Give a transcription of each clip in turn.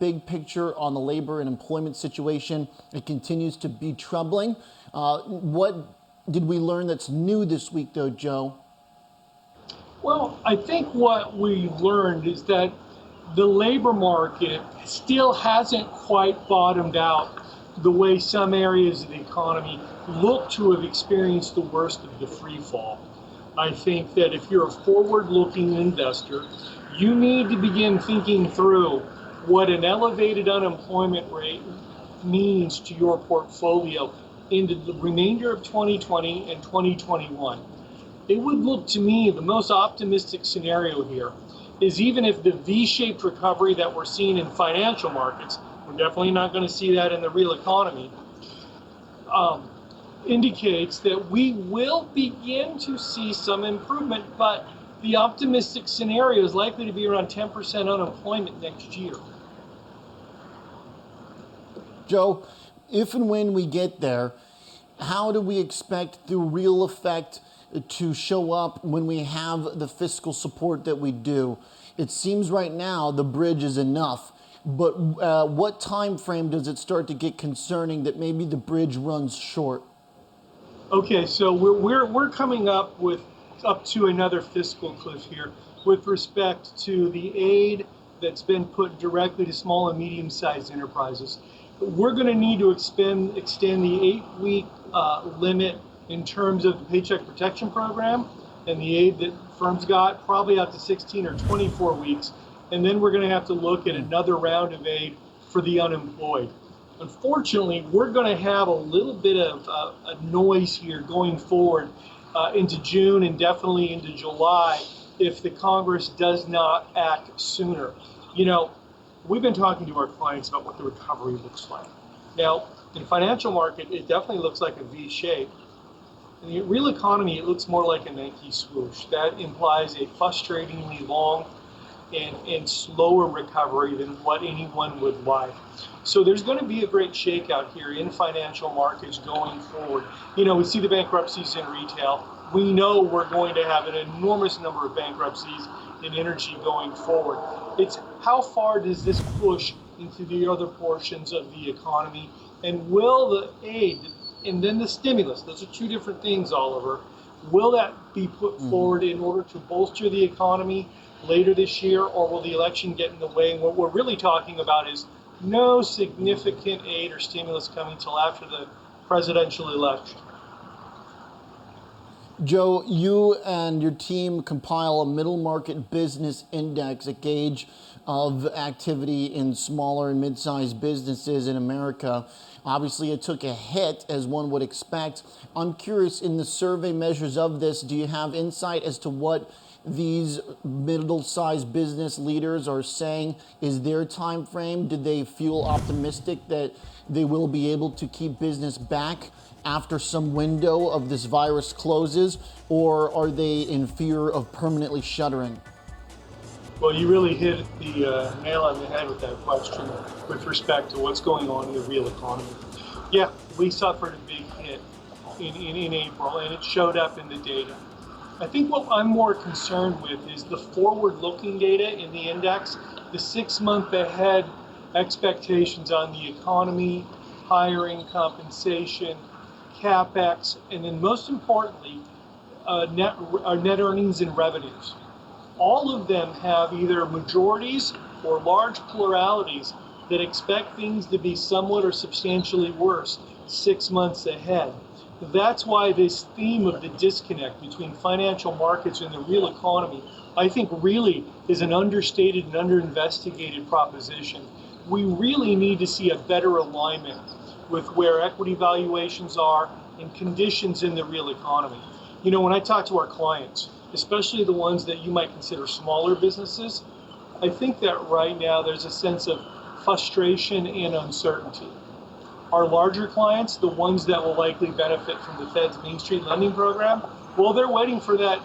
big picture on the labor and employment situation, it continues to be troubling. What did we learn that's new this week, though, Joe? Well, I think what we learned is that the labor market still hasn't quite bottomed out the way some areas of the economy look to have experienced the worst of the free fall. I think that if you're a forward-looking investor, you need to begin thinking through what an elevated unemployment rate means to your portfolio into the remainder of 2020 and 2021. It would look to me the most optimistic scenario here is even if the V-shaped recovery that we're seeing in financial markets, we're definitely not going to see that in the real economy, indicates that we will begin to see some improvement, but the optimistic scenario is likely to be around 10% unemployment next year. Joe, if and when we get there, how do we expect the real effect to show up when we have the fiscal support that we do? It seems right now the bridge is enough, but what time frame does it start to get concerning that maybe the bridge runs short? Okay, so we're coming up to another fiscal cliff here with respect to the aid that's been put directly to small and medium-sized enterprises. We're going to need to extend the 8-week limit in terms of the Paycheck Protection Program and the aid that firms got, probably out to 16 or 24 weeks. And then we're going to have to look at another round of aid for the unemployed. Unfortunately, we're going to have a little bit of a noise here going forward into June and definitely into July if the Congress does not act sooner. You know, we've been talking to our clients about what the recovery looks like. Now, in the financial market, it definitely looks like a V shape. In the real economy, it looks more like a Nike swoosh. That implies a frustratingly long and slower recovery than what anyone would like. So there's going to be a great shakeout here in financial markets going forward. You know, we see the bankruptcies in retail. We know we're going to have an enormous number of bankruptcies in energy going forward. It's how far does this push into the other portions of the economy, and will the aid and then the stimulus, those are two different things, Oliver, will that be put forward in order to bolster the economy later this year, or will the election get in the way? And what we're really talking about is no significant aid or stimulus coming till after the presidential election. Joe, you and your team compile a middle market business index, a gauge of activity in smaller and mid-sized businesses in America. Obviously, it took a hit, as one would expect. I'm curious, in the survey measures of this, do you have insight as to what these middle-sized business leaders are saying is their time frame? Did they feel optimistic that they will be able to keep business back after some window of this virus closes, or are they in fear of permanently shuttering? Well, you really hit the nail on the head with that question with respect to what's going on in the real economy. Yeah, we suffered a big hit in April, and it showed up in the data. I think what I'm more concerned with is the forward-looking data in the index, the 6-month ahead expectations on the economy, hiring, compensation, CapEx, and then most importantly, net earnings and revenues. All of them have either majorities or large pluralities that expect things to be somewhat or substantially worse 6 months ahead. That's why this theme of the disconnect between financial markets and the real economy, I think, really is an understated and underinvestigated proposition. We really need to see a better alignment with where equity valuations are and conditions in the real economy. You know, when I talk to our clients, especially the ones that you might consider smaller businesses, I think that right now there's a sense of frustration and uncertainty. Our larger clients, the ones that will likely benefit from the Fed's Main Street lending program, well, they're waiting for that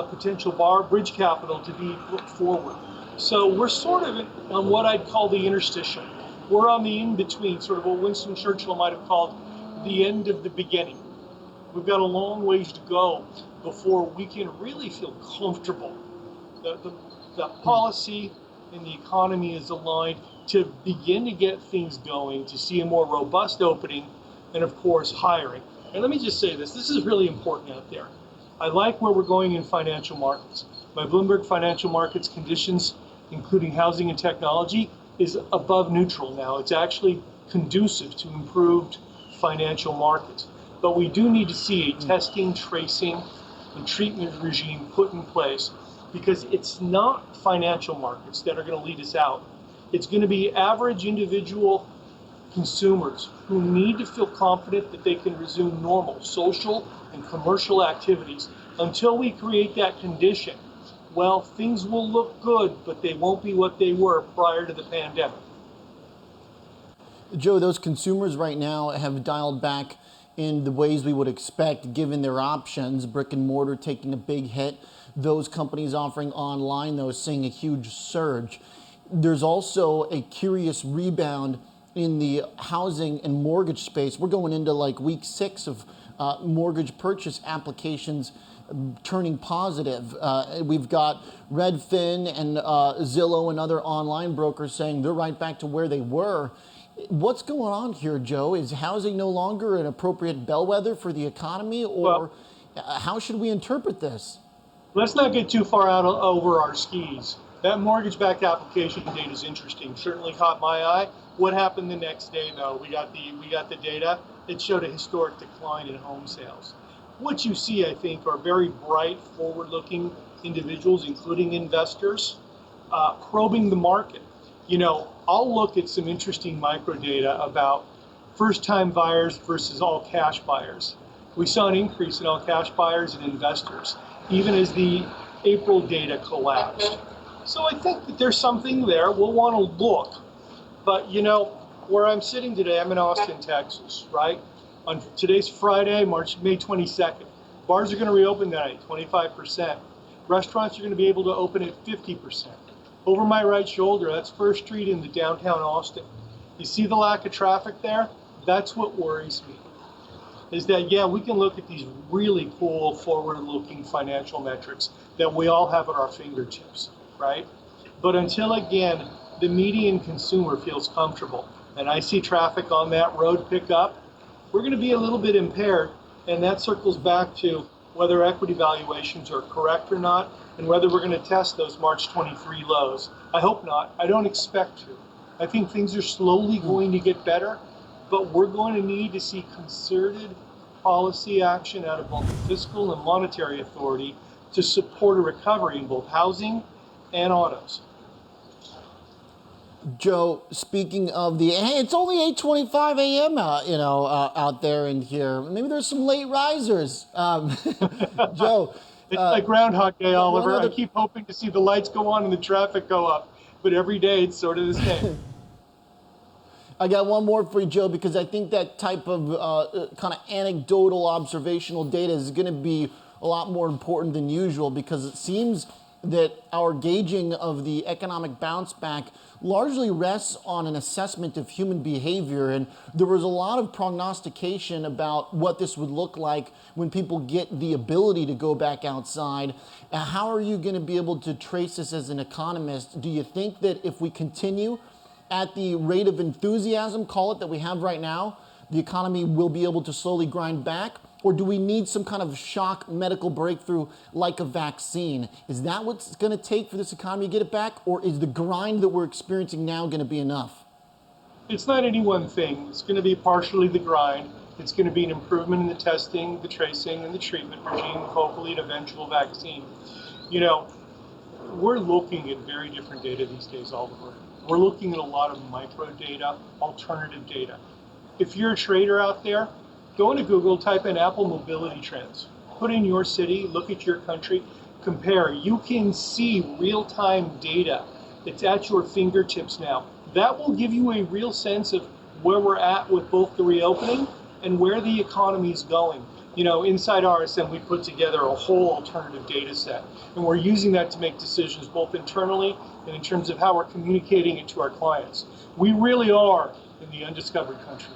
potential bridge capital to be put forward. So we're sort of on what I'd call the interstitial. We're on the in-between, sort of what Winston Churchill might have called the end of the beginning. We've got a long ways to go before we can really feel comfortable that the policy and the economy is aligned to begin to get things going, to see a more robust opening, and of course, hiring. And let me just say this is really important out there. I like where we're going in financial markets. My Bloomberg Financial Markets conditions, including housing and technology, is above neutral now. It's actually conducive to improved financial markets. But we do need to see a testing, tracing, and treatment regime put in place, because it's not financial markets that are going to lead us out. It's going to be average individual consumers who need to feel confident that they can resume normal social and commercial activities. Until we create that condition, well, things will look good, but they won't be what they were prior to the pandemic. Joe, those consumers right now have dialed back in the ways we would expect given their options, brick and mortar taking a big hit, those companies offering online, though, seeing a huge surge. There's also a curious rebound in the housing and mortgage space. We're going into like week 6 of mortgage purchase applications turning positive. We've got Redfin and Zillow and other online brokers saying they're right back to where they were. What's going on here, Joe? Is housing no longer an appropriate bellwether for the economy, or how should we interpret this? Let's not get too far out over our skis. That mortgage-backed application data is interesting. Certainly caught my eye. What happened the next day, though? We got the data. It showed a historic decline in home sales. What you see, I think, are very bright, forward-looking individuals, including investors, probing the market. You know, I'll look at some interesting micro data about first-time buyers versus all-cash buyers. We saw an increase in all-cash buyers and investors, even as the April data collapsed. So I think that there's something there. We'll want to look. But, you know, where I'm sitting today, I'm in Austin, Texas, right? On today's Friday, May 22nd. Bars are going to reopen tonight, 25%. Restaurants are going to be able to open at 50%. Over my right shoulder, that's First Street in the downtown Austin. You see the lack of traffic there? That's what worries me. Is that, yeah, we can look at these really cool forward-looking financial metrics that we all have at our fingertips, right? But until, again, the median consumer feels comfortable and I see traffic on that road pick up, we're going to be a little bit impaired, and that circles back to whether equity valuations are correct or not, and whether we're going to test those March 23 lows. I hope not. I don't expect to. I think things are slowly going to get better, but we're going to need to see concerted policy action out of both the fiscal and monetary authority to support a recovery in both housing and autos. Joe, speaking of hey, it's only 8:25 a.m. Out there and here. Maybe there's some late risers. Joe. It's like Groundhog Day, Oliver. I keep hoping to see the lights go on and the traffic go up, but every day it's sort of the same. I got one more for you, Joe, because I think that type of kind of anecdotal observational data is going to be a lot more important than usual, because it seems that our gauging of the economic bounce back largely rests on an assessment of human behavior. And there was a lot of prognostication about what this would look like when people get the ability to go back outside. How are you going to be able to trace this as an economist? Do you think that if we continue at the rate of enthusiasm, call it, that we have right now, the economy will be able to slowly grind back? Or do we need some kind of shock medical breakthrough like a vaccine? Is that what's going to take for this economy to get it back? Or is the grind that we're experiencing now going to be enough? It's not any one thing. It's going to be partially the grind. It's going to be an improvement in the testing, the tracing, and the treatment regime, hopefully an eventual vaccine. You know, we're looking at very different data these days, Oliver. We're looking at a lot of micro data, alternative data. If you're a trader out there, go into Google, type in Apple mobility trends. Put in your city, look at your country, compare. You can see real-time data. It's at your fingertips now. That will give you a real sense of where we're at with both the reopening and where the economy is going. You know, inside RSM, we put together a whole alternative data set, and we're using that to make decisions both internally and in terms of how we're communicating it to our clients. We really are in the undiscovered country.